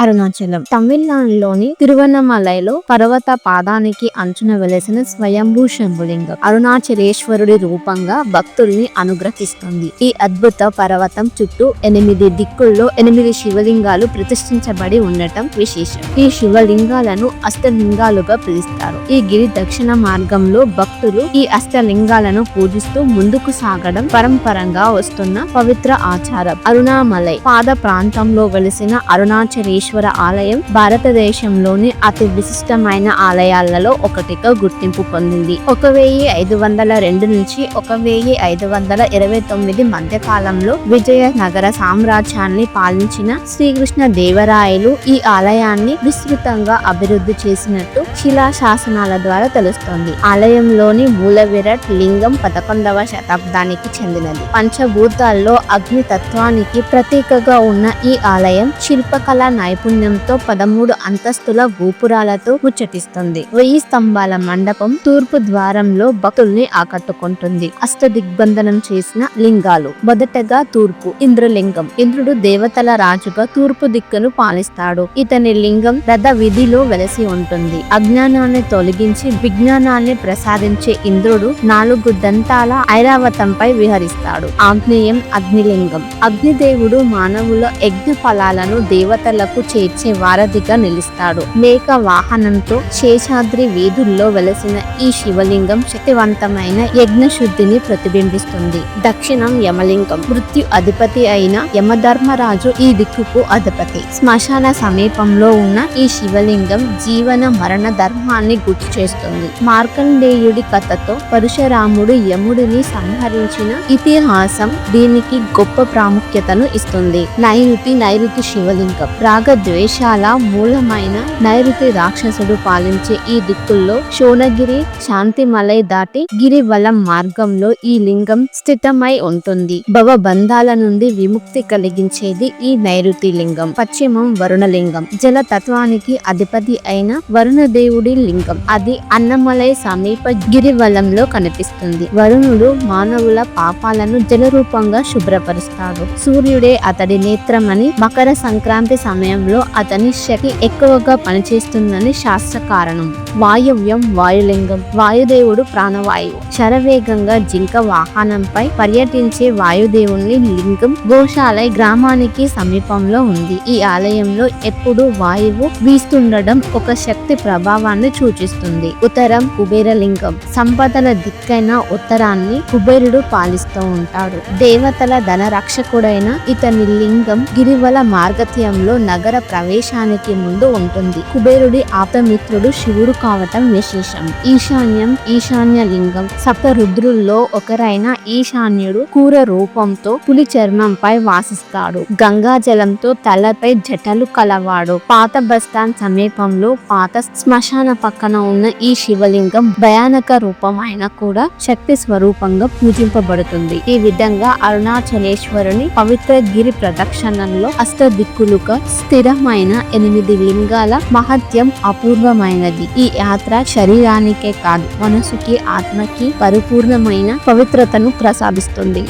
అరుణాచలం తమిళనాడులోని తిరువన్నమలైలో పర్వత పాదానికి అంచున వెలసిన స్వయంభూ శంభులింగం అరుణాచలేశ్వరుడి రూపంగా భక్తుల్ని అనుగ్రహిస్తుంది. ఈ అద్భుత పర్వతం చుట్టూ 8 దిక్కుల్లో 8 శివలింగాలు ప్రతిష్ఠించబడి ఉండటం విశేషం. ఈ శివలింగాలను అష్టలింగాలుగా పిలుస్తారు. ఈ గిరి దక్షిణ మార్గంలో భక్తులు ఈ అష్టలింగాలను పూజిస్తూ ముందుకు సాగడం పరంపరంగా వస్తున్న పవిత్ర ఆచారం. అరుణామలై పాద ప్రాంతంలో వెలిసిన అరుణాచలేశ్వర ఆలయం భారతదేశంలోని అతి విశిష్టమైన ఆలయాలలో ఒకటిగా గుర్తింపు పొందింది. 1502 నుంచి 1529 మధ్య కాలంలో విజయనగర సామ్రాజ్యాన్ని పాలించిన శ్రీకృష్ణ దేవరాయలు ఈ ఆలయాన్ని విస్తృతంగా అభివృద్ధి చేసినట్టు శిలాశాసనాల ద్వారా తెలుస్తోంది. ఆలయంలోని మూల విరాట్ లింగం 11వ శతాబ్దానికి చెందినది. పంచభూతాల్లో అగ్ని తత్వానికి ప్రతీకగా ఉన్న ఈ ఆలయం శిల్పకళ నైపుణ్యంతో 13 అంతస్తుల గోపురాలతో ముచ్చటిస్తుంది. 1000 స్తంభాల మండపం తూర్పు ద్వారంలో భక్తుల్ని ఆకట్టుకుంటుంది. అష్టదిగ్బంధనం చేసిన లింగాలు. మొదటగా తూర్పు ఇంద్రలింగం. ఇంద్రుడు దేవతల రాజుగా తూర్పు దిక్కును పాలిస్తాడు. ఇతని లింగం రథ విధిలో వెలసి ఉంటుంది. అజ్ఞానాన్ని తొలగించి విజ్ఞానాన్ని ప్రసాదించే ఇంద్రుడు 4 దంతాల ఐరావతంపై విహరిస్తాడు. ఆగ్నేయం అగ్నిలింగం. అగ్నిదేవుడు మానవుల యజ్ఞ ఫలాలను దేవతలకు చేర్చే వారధిగా నిలుస్తాడు. మేక వాహనంతో శేషాద్రి వీధుల్లో వెలసిన ఈ శివలింగం శక్తివంతమైన యజ్ఞ శుద్ధిని ప్రతిబింబిస్తుంది. దక్షిణం యమలింగం. మృత్యు అధిపతి అయిన యమధర్మరాజు ఈ దిక్కుకు అధిపతి. శ్మశాన సమీపంలో ఉన్న ఈ శివలింగం జీవన మరణ ధర్మాన్ని గుర్తు చేస్తుంది. మార్కండేయుడి కథతో పరశురాముడు యముడిని సంహరించిన ఇతిహాసం దీనికి గొప్ప ప్రాముఖ్యతను ఇస్తుంది. నైరుతి శివలింగం. రాగద్వేషాల మూలమైన నైరుతి రాక్షసుడు పాలించే ఈ దిక్కుల్లో శోణగిరి శాంతిమలై దాటి గిరివలం మార్గంలో ఈ లింగం స్థితమై ఉంటుంది. భవబంధాల నుండి విముక్తి కలిగించేది ఈ నైరుతి లింగం. పశ్చిమం వరుణలింగం. జల తత్వానికి అధిపతి అయిన వరుణదేవుడి లింగం. అది అన్నమలై సమీప గిరివలంలో కనిపిస్తుంది. వరుణుడు మానవుల పాపాలను జల రూపంగా శుభ్రపరుస్తాడు. సూర్యుడే అతడి నేత్రమని, మకర సంక్రాంతి సమయంలో అతని శక్తి ఎక్కువగా పనిచేస్తుందని శాస్త్ర కారణం. వాయువ్యం వాయులింగం. వాయుదేవుడు ప్రాణవాయువు. శరవేగంగా జింక వాహనంపై పర్యటించే వాయుదేవుని లింగం గోశాలై గ్రామానికి సమీపంలో ఉంది. ఈ ఆలయంలో ఎప్పుడు వాయువు వీస్తుండడం ఒక శక్తి ప్రభావాన్ని సూచిస్తుంది. ఉత్తరం కుబేరలింగం. సంపదల దిక్కైన ఉత్తరాన్ని కుబేరుడు పాలిస్తూ ఉంటాడు. దేవతల ధన రక్షకుడైన ఇతని లింగం గిరివల మార్గత్యంలో నగర ప్రవేశానికి ముందు ఉంటుంది. కుబేరుడి ఆప్తమిత్రుడు శివుడు కావటం విశేషం. ఈశాన్య లింగం. సప్త రుద్రుల్లో ఒకరైన ఈశాన్యుడు కూర రూపంతో పులి చర్మంపై వాసిస్తాడు. గంగా జలంతో తలపై జటలు కలవాడు. పాత బస్టాండ్ సమీపంలో పాత శ్మశాన పక్కన ఉన్న ఈ శివలింగం భయానక రూపమైన కూడా శక్తి స్వరూపంగా పూజింపబడుతుంది. ఈ విధంగా అరుణాచలేశ్వరుని పవిత్ర గిరి ప్రదక్షిణంలో అష్టదిక్కులుగా స్థిరమైన 8 లింగాల మహత్యం అపూర్వమైనది. ఈ యాత్ర శరీరానికే కాదు మనసుకి, ఆత్మకి పరిపూర్ణమైన పవిత్రతను ప్రసాదిస్తుంది.